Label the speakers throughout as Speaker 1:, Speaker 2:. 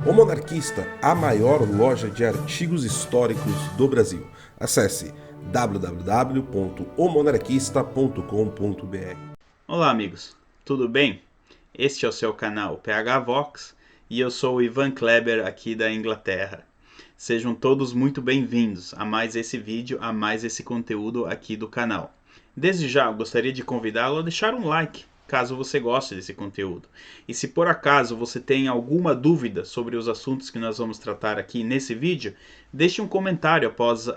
Speaker 1: O Monarquista, a maior loja de artigos históricos do Brasil. Acesse www.omonarquista.com.br.
Speaker 2: Olá amigos, tudo bem? Este é o seu canal PH Vox e eu sou o Ivan Kleber aqui da Inglaterra. Sejam todos muito bem-vindos a mais esse vídeo, a mais esse conteúdo aqui do canal. Desde já eu gostaria de convidá-lo a deixar um like, caso você goste desse conteúdo. E se por acaso você tem alguma dúvida sobre os assuntos que nós vamos tratar aqui nesse vídeo, deixe um comentário após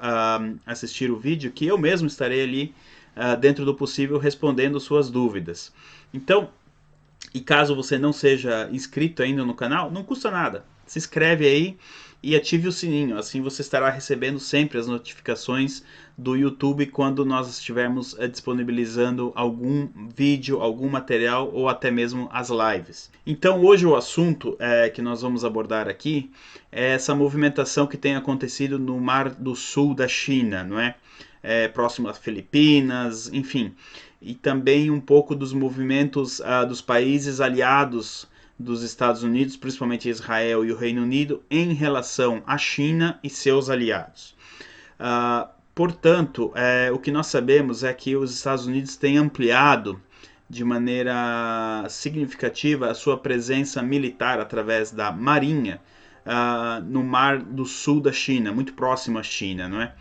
Speaker 2: assistir o vídeo, que eu mesmo estarei ali dentro do possível respondendo suas dúvidas. Então, e caso você não seja inscrito ainda no canal, não custa nada. Se inscreve aí e ative o sininho, assim você estará recebendo sempre as notificações do YouTube quando nós estivermos disponibilizando algum vídeo, algum material ou até mesmo as lives. Então hoje o assunto que nós vamos abordar aqui é essa movimentação que tem acontecido no Mar do Sul da China, não é? Próximo às Filipinas, enfim, e também um pouco dos movimentos dos países aliados dos Estados Unidos, principalmente Israel e o Reino Unido, em relação à China e seus aliados. Portanto, o que nós sabemos é que os Estados Unidos têm ampliado de maneira significativa a sua presença militar através da Marinha no Mar do Sul da China, muito próximo à China, não é?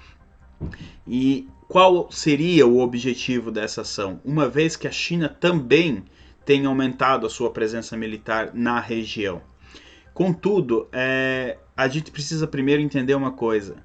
Speaker 2: E qual seria o objetivo dessa ação? Uma vez que a China também tem aumentado a sua presença militar na região. Contudo, a gente precisa primeiro entender uma coisa.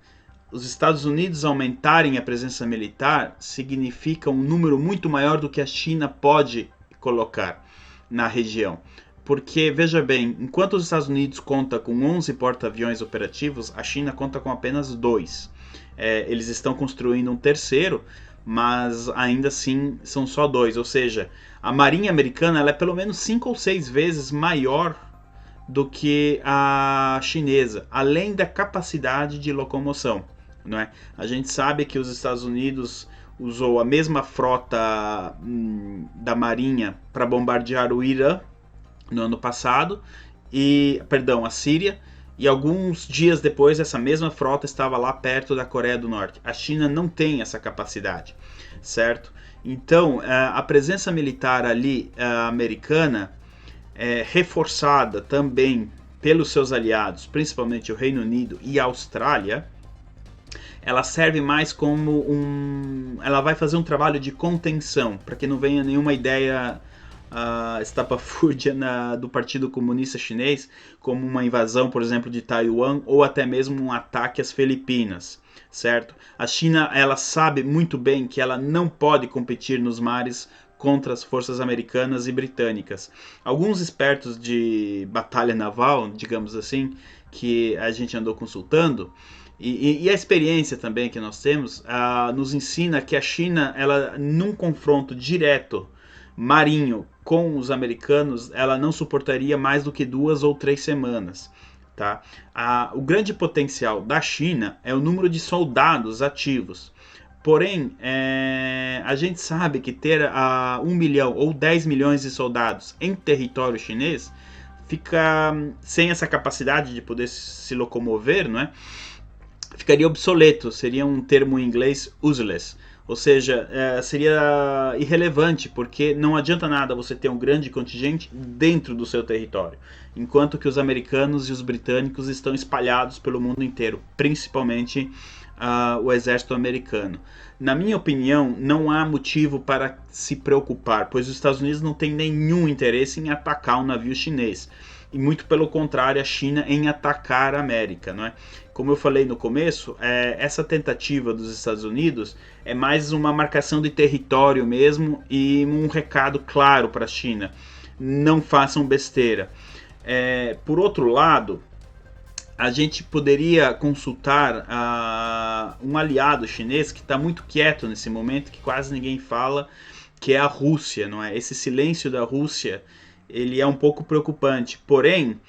Speaker 2: Os Estados Unidos aumentarem a presença militar significa um número muito maior do que a China pode colocar na região. Porque, veja bem, enquanto os Estados Unidos conta com 11 porta-aviões operativos, a China conta com apenas 2. Eles estão construindo um terceiro, mas ainda assim são só 2. Ou seja, a Marinha Americana ela é pelo menos 5 ou 6 vezes maior do que a chinesa, além da capacidade de locomoção. Não é? A gente sabe que os Estados Unidos usou a mesma frota da Marinha para bombardear o Irã no ano passado, a Síria, e alguns dias depois essa mesma frota estava lá perto da Coreia do Norte. A China não tem essa capacidade, certo? Então, a presença militar ali americana reforçada também pelos seus aliados, principalmente o Reino Unido e a Austrália, ela serve mais como ela vai fazer um trabalho de contenção, para que não venha nenhuma ideia estapafúrdia do Partido Comunista Chinês, como uma invasão, por exemplo, de Taiwan, ou até mesmo um ataque às Filipinas, certo? A China, ela sabe muito bem que ela não pode competir nos mares contra as forças americanas e britânicas. Alguns expertos de batalha naval, digamos assim, que a gente andou consultando, e a experiência também que nós temos, nos ensina que a China, ela, num confronto direto marinho com os americanos, ela não suportaria mais do que 2 ou 3 semanas. Tá? O grande potencial da China é o número de soldados ativos. Porém, a gente sabe que ter 1 milhão ou 10 milhões de soldados em território chinês fica sem essa capacidade de poder se locomover, não é? Ficaria obsoleto, seria um termo em inglês useless. Ou seja, seria irrelevante, porque não adianta nada você ter um grande contingente dentro do seu território, enquanto que os americanos e os britânicos estão espalhados pelo mundo inteiro, principalmente o exército americano. Na minha opinião, não há motivo para se preocupar, pois os Estados Unidos não têm nenhum interesse em atacar um navio chinês. E muito pelo contrário, a China em atacar a América, não é? Como eu falei no começo, essa tentativa dos Estados Unidos é mais uma marcação de território mesmo e um recado claro para a China. Não façam besteira. Por outro lado, a gente poderia consultar um aliado chinês que está muito quieto nesse momento, que quase ninguém fala, que é a Rússia, não é? Esse silêncio da Rússia, ele é um pouco preocupante. Porém,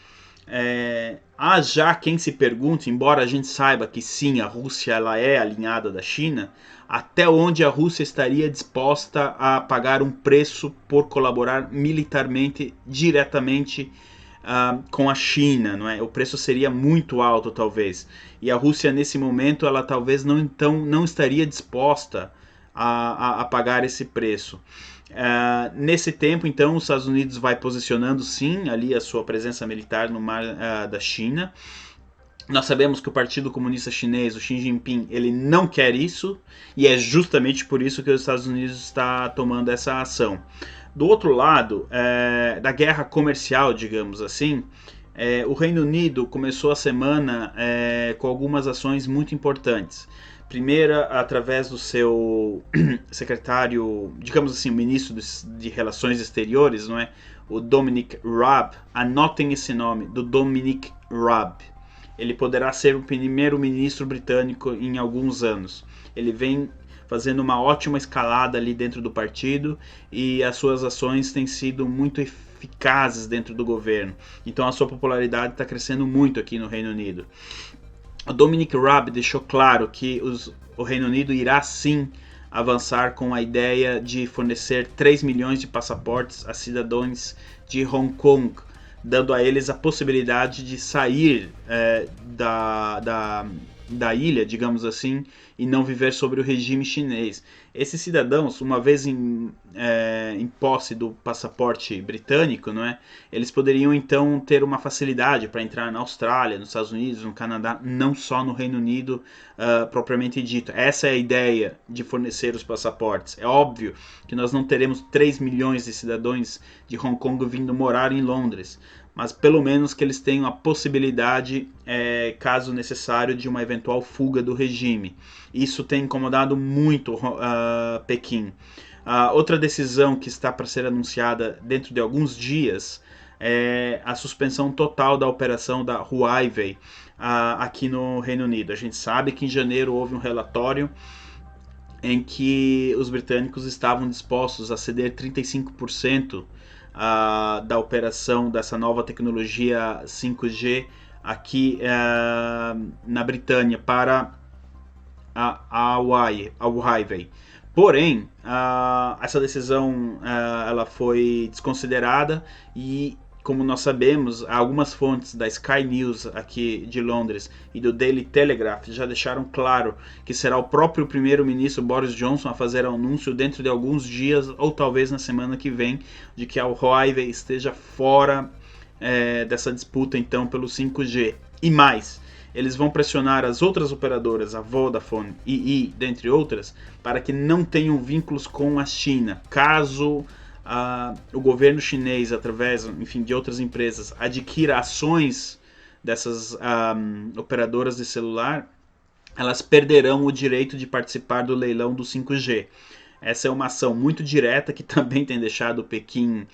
Speaker 2: há já quem se pergunte, embora a gente saiba que sim, a Rússia ela é alinhada da China, até onde a Rússia estaria disposta a pagar um preço por colaborar militarmente diretamente com a China, não é? O preço seria muito alto, talvez. E a Rússia, nesse momento, ela talvez não estaria disposta a pagar esse preço. Nesse tempo, então, os Estados Unidos vai posicionando, sim, ali a sua presença militar no mar da China. Nós sabemos que o Partido Comunista Chinês, o Xi Jinping, ele não quer isso, e é justamente por isso que os Estados Unidos está tomando essa ação. Do outro lado, da guerra comercial, digamos assim, o Reino Unido começou a semana com algumas ações muito importantes. Primeira, através do seu secretário, digamos assim, o ministro de Relações Exteriores, não é? O Dominic Raab. Anotem esse nome, do Dominic Raab. Ele poderá ser o primeiro-ministro britânico em alguns anos. Ele vem fazendo uma ótima escalada ali dentro do partido e as suas ações têm sido muito eficazes dentro do governo. Então a sua popularidade está crescendo muito aqui no Reino Unido. O Dominic Raab deixou claro que o Reino Unido irá sim avançar com a ideia de fornecer 3 milhões de passaportes a cidadãos de Hong Kong, dando a eles a possibilidade de sair da ilha, digamos assim, e não viver sobre o regime chinês. Esses cidadãos, uma vez em posse do passaporte britânico, não é? Eles poderiam então ter uma facilidade para entrar na Austrália, nos Estados Unidos, no Canadá, não só no Reino Unido propriamente dito. Essa é a ideia de fornecer os passaportes. É óbvio que nós não teremos 3 milhões de cidadãos de Hong Kong vindo morar em Londres, mas pelo menos que eles tenham a possibilidade, caso necessário, de uma eventual fuga do regime. Isso tem incomodado muito Pequim. Outra decisão que está para ser anunciada dentro de alguns dias é a suspensão total da operação da Huawei aqui no Reino Unido. A gente sabe que em janeiro houve um relatório em que os britânicos estavam dispostos a ceder 35% da operação dessa nova tecnologia 5G aqui na Britânia para a Huawei. Porém, essa decisão ela foi desconsiderada e, como nós sabemos, algumas fontes da Sky News aqui de Londres e do Daily Telegraph já deixaram claro que será o próprio primeiro-ministro Boris Johnson a fazer anúncio dentro de alguns dias ou talvez na semana que vem de que a Huawei esteja fora dessa disputa então pelo 5G. E mais, eles vão pressionar as outras operadoras, a Vodafone, EE, dentre outras, para que não tenham vínculos com a China. Caso o governo chinês, através, enfim, de outras empresas, adquira ações dessas operadoras de celular, elas perderão o direito de participar do leilão do 5G. Essa é uma ação muito direta que também tem deixado Pequim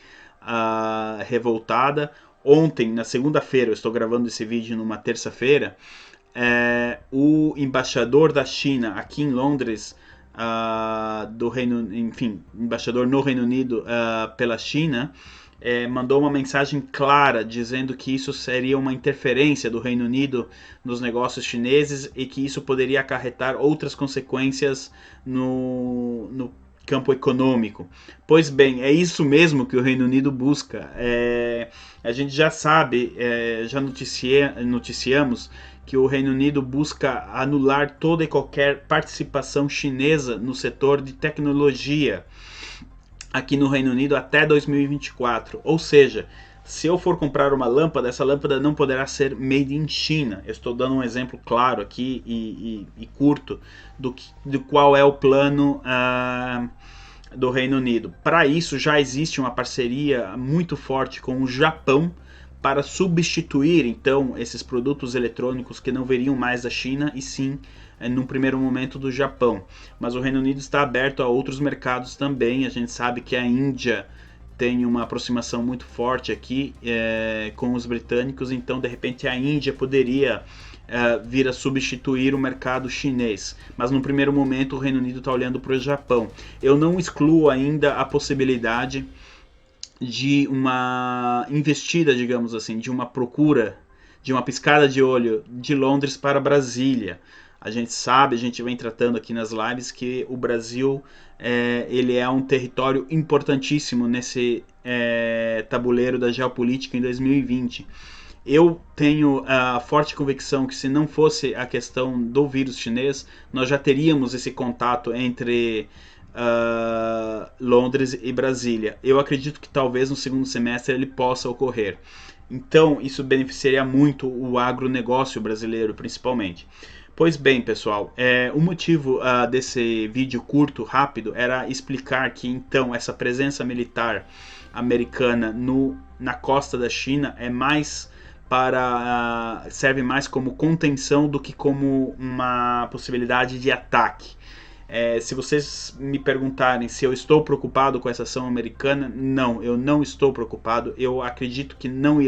Speaker 2: revoltada. Ontem, na segunda-feira, eu estou gravando esse vídeo numa terça-feira, o embaixador da China aqui em Londres, embaixador no Reino Unido pela China, mandou uma mensagem clara dizendo que isso seria uma interferência do Reino Unido nos negócios chineses e que isso poderia acarretar outras consequências no campo econômico. Pois bem, é isso mesmo que o Reino Unido busca. A gente já sabe, já noticiamos que o Reino Unido busca anular toda e qualquer participação chinesa no setor de tecnologia aqui no Reino Unido até 2024. Ou seja, se eu for comprar uma lâmpada, essa lâmpada não poderá ser made in China. Eu estou dando um exemplo claro aqui e curto do qual é o plano do Reino Unido. Para isso já existe uma parceria muito forte com o Japão para substituir então esses produtos eletrônicos que não veriam mais da China e sim num primeiro momento do Japão. Mas o Reino Unido está aberto a outros mercados também. A gente sabe que a Índia tem uma aproximação muito forte aqui com os britânicos, então de repente a Índia poderia vir a substituir o mercado chinês. Mas no primeiro momento o Reino Unido está olhando para o Japão. Eu não excluo ainda a possibilidade de uma investida, digamos assim, de uma procura, de uma piscada de olho de Londres para Brasília. A gente sabe, a gente vem tratando aqui nas lives que o Brasil ele é um território importantíssimo nesse tabuleiro da geopolítica em 2020. Eu tenho a forte convicção que se não fosse a questão do vírus chinês, nós já teríamos esse contato entre Londres e Brasília. Eu acredito que talvez no segundo semestre ele possa ocorrer. Então, isso beneficiaria muito o agronegócio brasileiro, principalmente. Pois bem, pessoal, o motivo desse vídeo curto, rápido, era explicar que, então, essa presença militar americana na costa da China serve mais como contenção do que como uma possibilidade de ataque. Se vocês me perguntarem se eu estou preocupado com essa ação americana, não, eu não estou preocupado. Eu acredito que não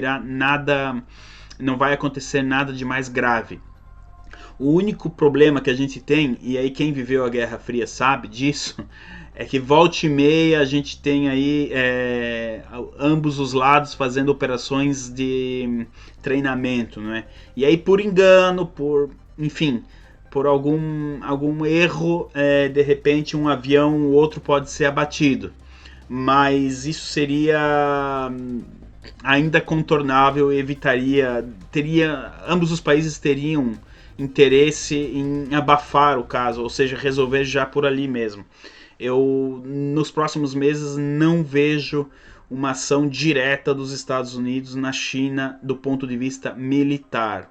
Speaker 2: vai acontecer nada de mais grave. O único problema que a gente tem, e aí quem viveu a Guerra Fria sabe disso, é que volta e meia a gente tem aí ambos os lados fazendo operações de treinamento, não é? E aí por engano, enfim, por algum erro, de repente um avião ou outro pode ser abatido. Mas isso seria ainda contornável, ambos os países teriam interesse em abafar o caso, ou seja, resolver já por ali mesmo. Eu, nos próximos meses, não vejo uma ação direta dos Estados Unidos na China do ponto de vista militar.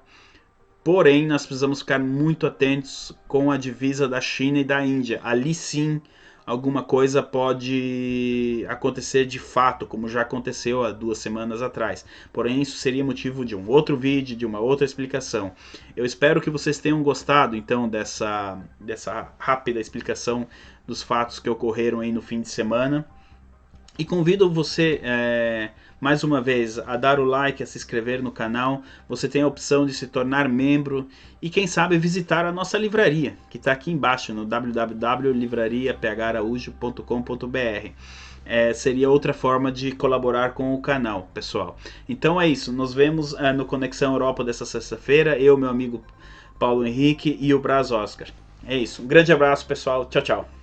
Speaker 2: Porém, nós precisamos ficar muito atentos com a divisa da China e da Índia. Ali sim, alguma coisa pode acontecer de fato, como já aconteceu há 2 semanas atrás. Porém, isso seria motivo de um outro vídeo, de uma outra explicação. Eu espero que vocês tenham gostado, então, dessa rápida explicação dos fatos que ocorreram aí no fim de semana. E convido você, mais uma vez, a dar o like, a se inscrever no canal. Você tem a opção de se tornar membro e, quem sabe, visitar a nossa livraria, que está aqui embaixo no www.livrariapharaújo.com.br. Seria outra forma de colaborar com o canal, pessoal. Então é isso, nos vemos no Conexão Europa dessa sexta-feira. Eu, meu amigo Paulo Henrique e o Braz Oscar. É isso, um grande abraço, pessoal. Tchau, tchau.